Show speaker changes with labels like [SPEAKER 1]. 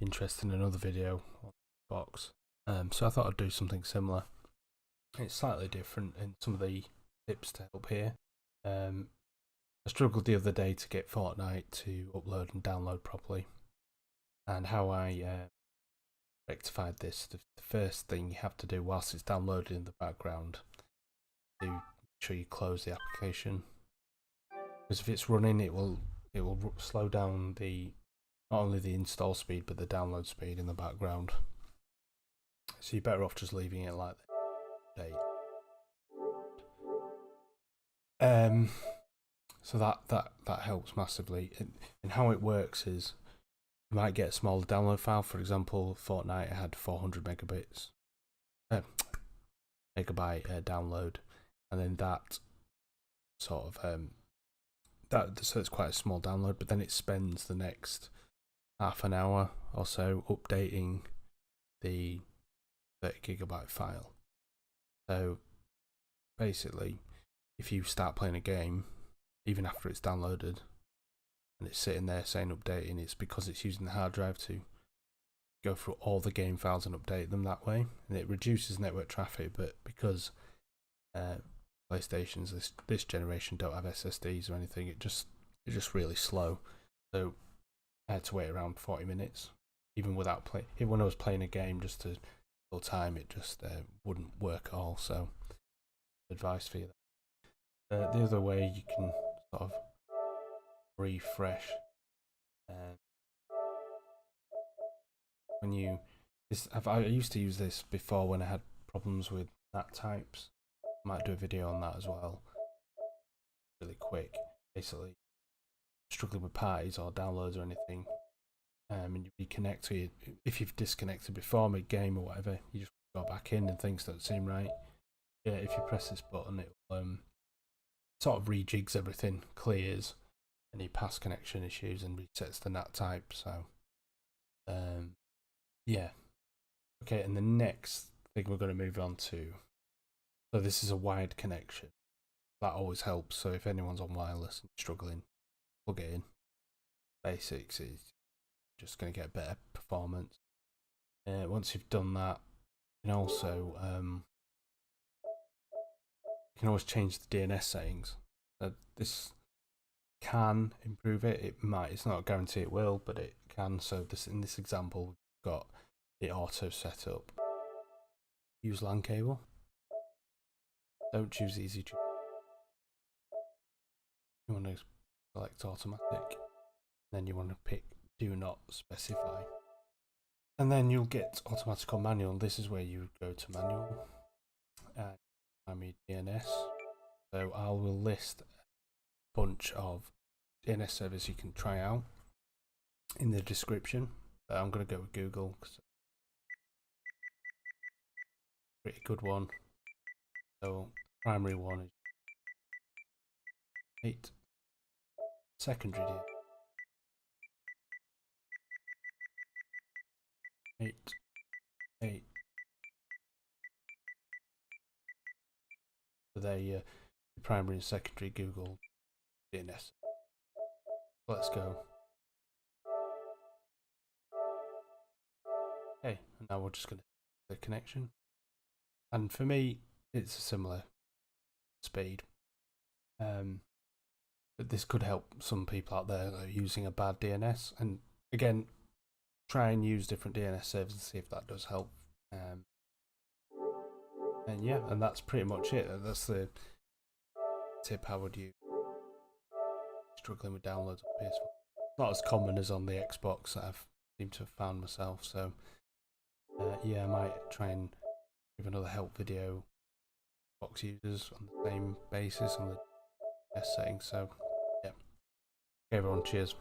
[SPEAKER 1] interest in another video on the box. So I thought I'd do something similar. It's slightly different in some of the tips to help here. I struggled the other day to get Fortnite to upload and download properly, and how I rectified this. The first thing you have to do whilst it's downloaded in the background, to make sure you close the application, because if it's running, it will slow down not only the install speed but the download speed in the background. So you're better off just leaving it like that. So that helps massively. And how it works is, you might get a smaller download file. For example, Fortnite had 400 megabyte download, and then that sort of so it's quite a small download. But then it spends the next half an hour or so updating the 30 gigabyte file. So basically, if you start playing a game, even after it's downloaded and it's sitting there saying updating, it's because it's using the hard drive to go through all the game files and update them that way, and it reduces network traffic. But because PlayStations this generation don't have SSDs or anything, it's just really slow. So I had to wait around 40 minutes, even without even when I was playing a game, just to fill time. It just wouldn't work at all. So advice for you. The other way you can sort of refresh, I used to use this before when I had problems with NAT types. I might do a video on that as well, really quick. Basically, struggling with parties or downloads or anything, and you reconnect to it. If you've disconnected before mid-game or whatever, you just go back in and things don't seem right. Yeah, if you press this button, it will sort of rejigs everything, clears any past connection issues, and resets the NAT type. So yeah, okay. And the next thing we're going to move on to, so this is a wired connection. That always helps. So if anyone's on wireless and struggling, plug it in. Basics is just going to get better performance. Once you've done that, you can also always change the DNS settings. This can improve it. It might. It's not a guarantee it will, but it can. So in this example, we've got it auto set up. Use LAN cable. Don't choose easy. You want to select automatic. Then you want to pick do not specify. And then you'll get automatic or manual. This is where you go to manual. And I mean DNS. So I will list a bunch of DNS servers you can try out in the description. I'm going to go with Google because it's a pretty good one. So primary one is 8. Secondary DNS 8. 8. So they're primary and secondary Google DNS. Let's go. Okay, and now we're just going to the connection. And for me, it's a similar speed. But this could help some people out there that are using a bad DNS. And again, try and use different DNS servers and see if that does help. And yeah, and that's pretty much it. That's the tip I would use. Struggling with downloads on PS4. Not as common as on the Xbox that I've seemed to have found myself. So yeah, I might try and give another help video box users on the same basis on the DNS settings. So yeah, okay everyone, cheers.